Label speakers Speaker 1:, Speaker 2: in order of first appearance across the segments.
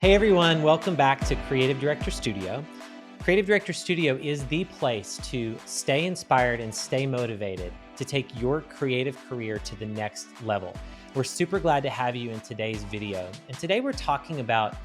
Speaker 1: Hey everyone, welcome back to Creative Director Studio. Creative Director Studio is the place to stay inspired and stay motivated to take your creative career to the next level. We're super glad to have you in today's video. And today we're talking about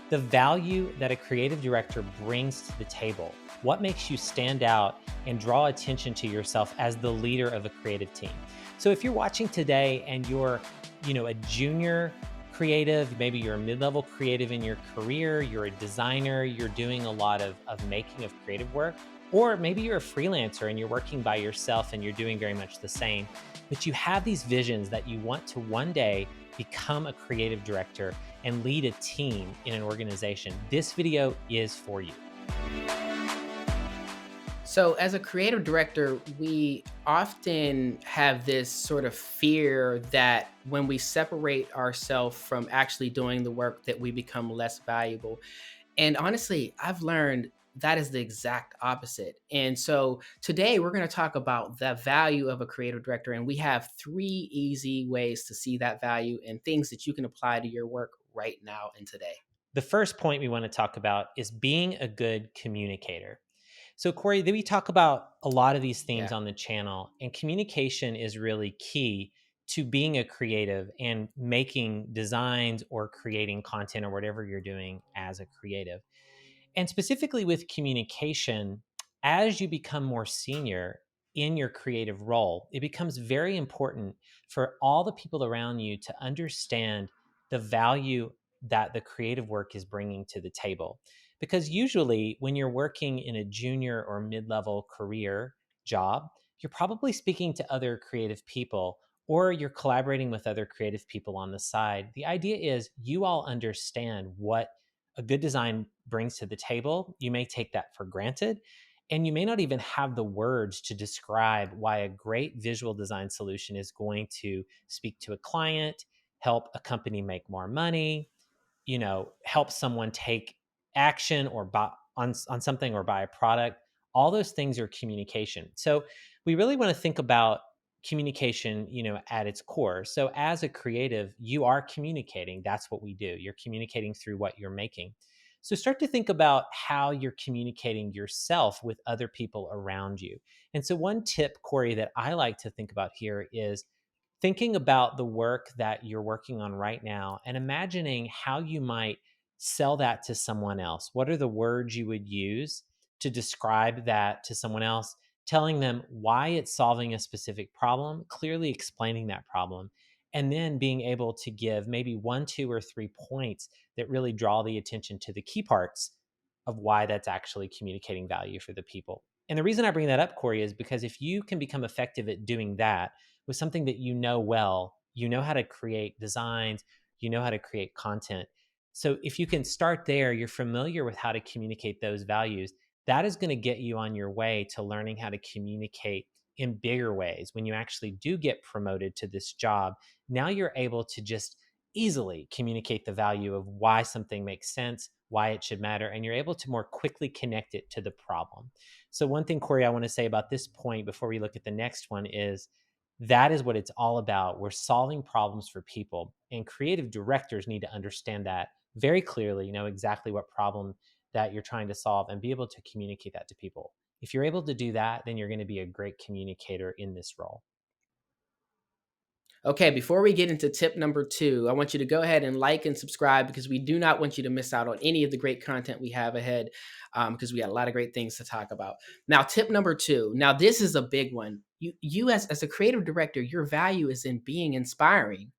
Speaker 1: the value that a creative director brings to the table. What makes you stand out and draw attention to yourself as the leader of a creative team? So if you're watching today and you're, a junior creative, maybe you're a mid-level creative in your career, you're a designer, you're doing a lot of making of creative work, or maybe you're a freelancer and you're working by yourself and you're doing very much the same, but you have these visions that you want to one day become a creative director and lead a team in an organization. This video is for you.
Speaker 2: So, as a creative director, we often have this sort of fear that when we separate ourselves from actually doing the work, that we become less valuable. And honestly, I've learned that is the exact opposite. And so, today we're going to talk about the value of a creative director. And we have three easy ways to see that value and things that you can apply to your work right now and today.
Speaker 1: The first point we want to talk about is being a good communicator. So, Corey, we talk about a lot of these themes
Speaker 2: Yeah.
Speaker 1: on the channel, and communication is really key to being a creative and making designs or creating content or whatever you're doing as a creative. And specifically with communication, as you become more senior in your creative role, it becomes very important for all the people around you to understand the value that the creative work is bringing to the table. Because usually, when you're working in a junior or mid level career job, you're probably speaking to other creative people or you're collaborating with other creative people on the side. The idea is you all understand what a good design brings to the table. You may take that for granted, and you may not even have the words to describe why a great visual design solution is going to speak to a client, help a company make more money, help someone take action or buy on something or buy a product. All those things are communication. So we really want to think about communication, at its core. So as a creative, you are communicating. That's what we do. You're communicating through what you're making. So start to think about how you're communicating yourself with other people around you. And so one tip, Corey, that I like to think about here is thinking about the work that you're working on right now and imagining how you might sell that to someone else. What are the words you would use to describe that to someone else, telling them why it's solving a specific problem, clearly explaining that problem, and then being able to give maybe one, two, or three points that really draw the attention to the key parts of why that's actually communicating value for the people. And the reason I bring that up, Corey, is because if you can become effective at doing that with something that you know well, you know how to create designs, you know how to create content. So if you can start there, you're familiar with how to communicate those values. That is going to get you on your way to learning how to communicate in bigger ways. When you actually do get promoted to this job, now you're able to just easily communicate the value of why something makes sense, why it should matter, and you're able to more quickly connect it to the problem. So, one thing, Corey, I want to say about this point before we look at the next one is that is what it's all about. We're solving problems for people, and creative directors need to understand that very clearly, know exactly what problem that you're trying to solve and be able to communicate that to people. If you're able to do that, then you're going to be a great communicator in this role.
Speaker 2: Okay, before we get into tip number two, I want you to go ahead and like and subscribe because we do not want you to miss out on any of the great content we have ahead because we got a lot of great things to talk about. Now, tip number two. Now, this is a big one. You as a creative director, your value is in being inspiring.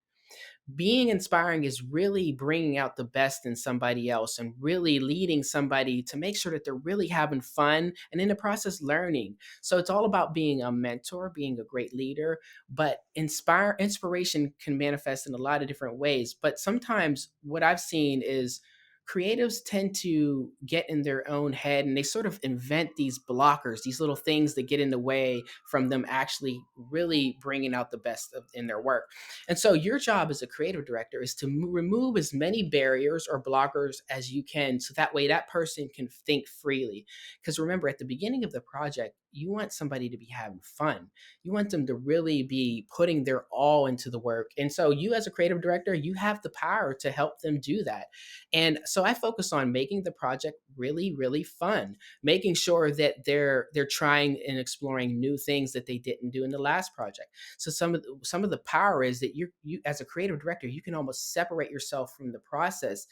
Speaker 2: Being inspiring is really bringing out the best in somebody else and really leading somebody to make sure that they're really having fun and in the process learning. So it's all about being a mentor, being a great leader, but inspiration can manifest in a lot of different ways. But sometimes what I've seen is creatives tend to get in their own head and they sort of invent these blockers, these little things that get in the way from them actually really bringing out the best in their work. And so your job as a creative director is to remove as many barriers or blockers as you can so that way that person can think freely. Because remember, at the beginning of the project, you want somebody to be having fun. You want them to really be putting their all into the work. And so you as a creative director, you have the power to help them do that. And so I focus on making the project really, really fun, making sure that they're trying and exploring new things that they didn't do in the last project. So some of the power is that you as a creative director, you can almost separate yourself from the process.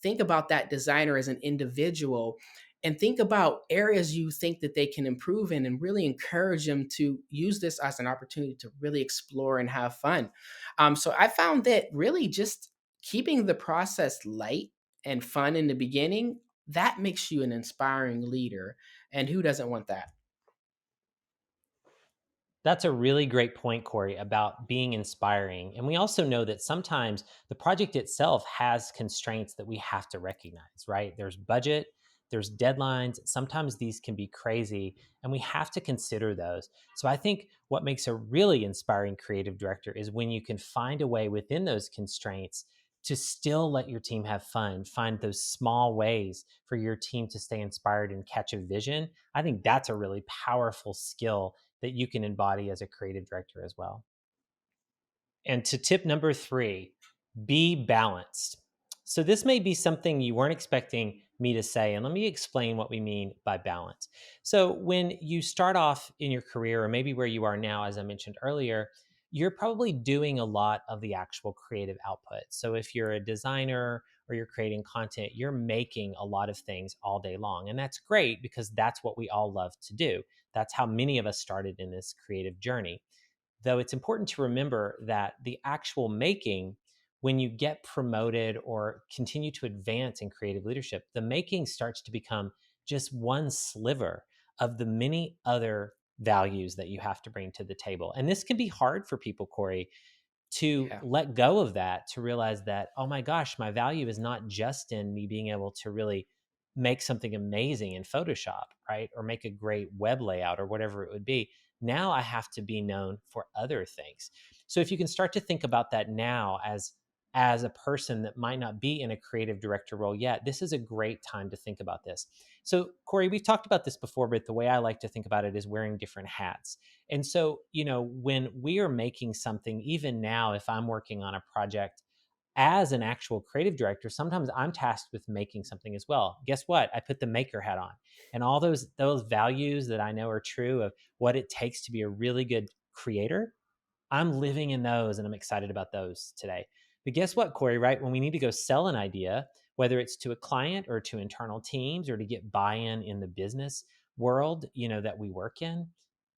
Speaker 2: Think about that designer as an individual, and think about areas you think that they can improve in, and really encourage them to use this as an opportunity to really explore and have fun. So I found that really just keeping the process light and fun in the beginning, that makes you an inspiring leader. And who doesn't want that?
Speaker 1: That's a really great point, Corey, about being inspiring. And we also know that sometimes the project itself has constraints that we have to recognize, right? There's budget, there's deadlines. Sometimes these can be crazy, and we have to consider those. So I think what makes a really inspiring creative director is when you can find a way within those constraints to still let your team have fun, find those small ways for your team to stay inspired and catch a vision. I think that's a really powerful skill that you can embody as a creative director as well. And to tip number 3, be balanced. So, this may be something you weren't expecting me to say, and let me explain what we mean by balance. So, when you start off in your career, or maybe where you are now, as I mentioned earlier, you're probably doing a lot of the actual creative output. So, if you're a designer or you're creating content, you're making a lot of things all day long. And that's great because that's what we all love to do. That's how many of us started in this creative journey. Though it's important to remember that the actual making, when you get promoted or continue to advance in creative leadership, the making starts to become just one sliver of the many other values that you have to bring to the table. And this can be hard for people, Corey, to
Speaker 2: Yeah.
Speaker 1: let go of that, to realize that, oh my gosh, my value is not just in me being able to really make something amazing in Photoshop, right? Or make a great web layout or whatever it would be. Now I have to be known for other things. So if you can start to think about that now as a person that might not be in a creative director role yet, this is a great time to think about this. So Corey, we've talked about this before, but the way I like to think about it is wearing different hats. And so, when we are making something, even now, if I'm working on a project as an actual creative director, sometimes I'm tasked with making something as well. Guess what? I put the maker hat on. And all those values that I know are true of what it takes to be a really good creator, I'm living in those and I'm excited about those today. But guess what, Corey, right? When we need to go sell an idea, whether it's to a client or to internal teams or to get buy-in in the business world, that we work in,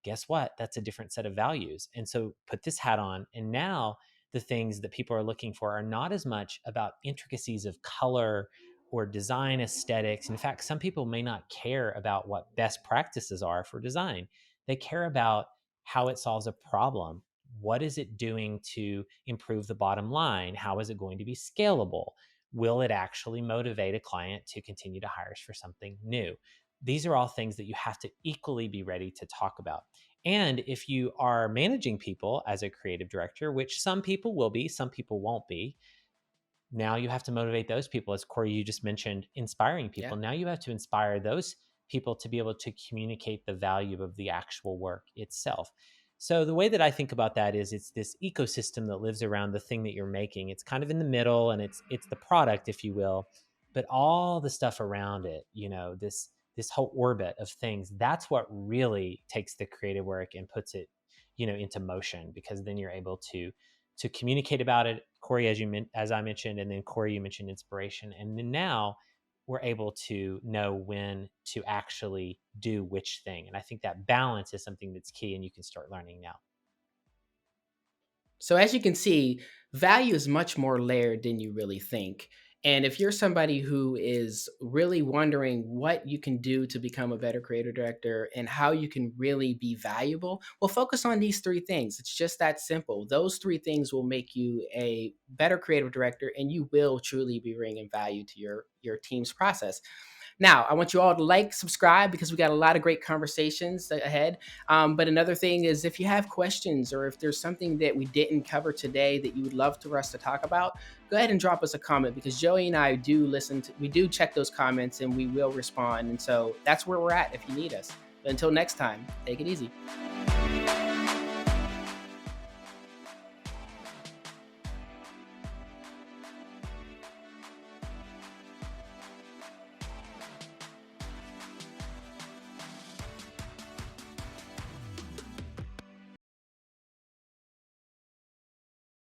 Speaker 1: guess what? That's a different set of values. And so put this hat on. And now the things that people are looking for are not as much about intricacies of color or design aesthetics. In fact, some people may not care about what best practices are for design. They care about how it solves a problem. What is it doing to improve the bottom line? How is it going to be scalable? Will it actually motivate a client to continue to hire us for something new? These are all things that you have to equally be ready to talk about. And if you are managing people as a creative director, which some people will be, some people won't be, now you have to motivate those people. As Corey, you just mentioned, inspiring
Speaker 2: Yeah.
Speaker 1: people. Now you have to inspire those people to be able to communicate the value of the actual work itself. So the way that I think about that is it's this ecosystem that lives around the thing that you're making. It's kind of in the middle, and it's the product, if you will, but all the stuff around it, this whole orbit of things, that's what really takes the creative work and puts it, into motion, because then you're able to communicate about it, Corey, as I mentioned, and then Corey, you mentioned inspiration, and then now we're able to know when to actually do which thing. And I think that balance is something that's key, and you can start learning now.
Speaker 2: So as you can see, value is much more layered than you really think. And if you're somebody who is really wondering what you can do to become a better creative director and how you can really be valuable, well, focus on these 3 things. It's just that simple. Those 3 things will make you a better creative director, and you will truly be bringing value to your team's process. Now, I want you all to like, subscribe, because we got a lot of great conversations ahead. But another thing is, if you have questions or if there's something that we didn't cover today that you would love for us to talk about, go ahead and drop us a comment, because Joey and I do we do check those comments and we will respond. And so that's where we're at if you need us. Until next time, take it easy.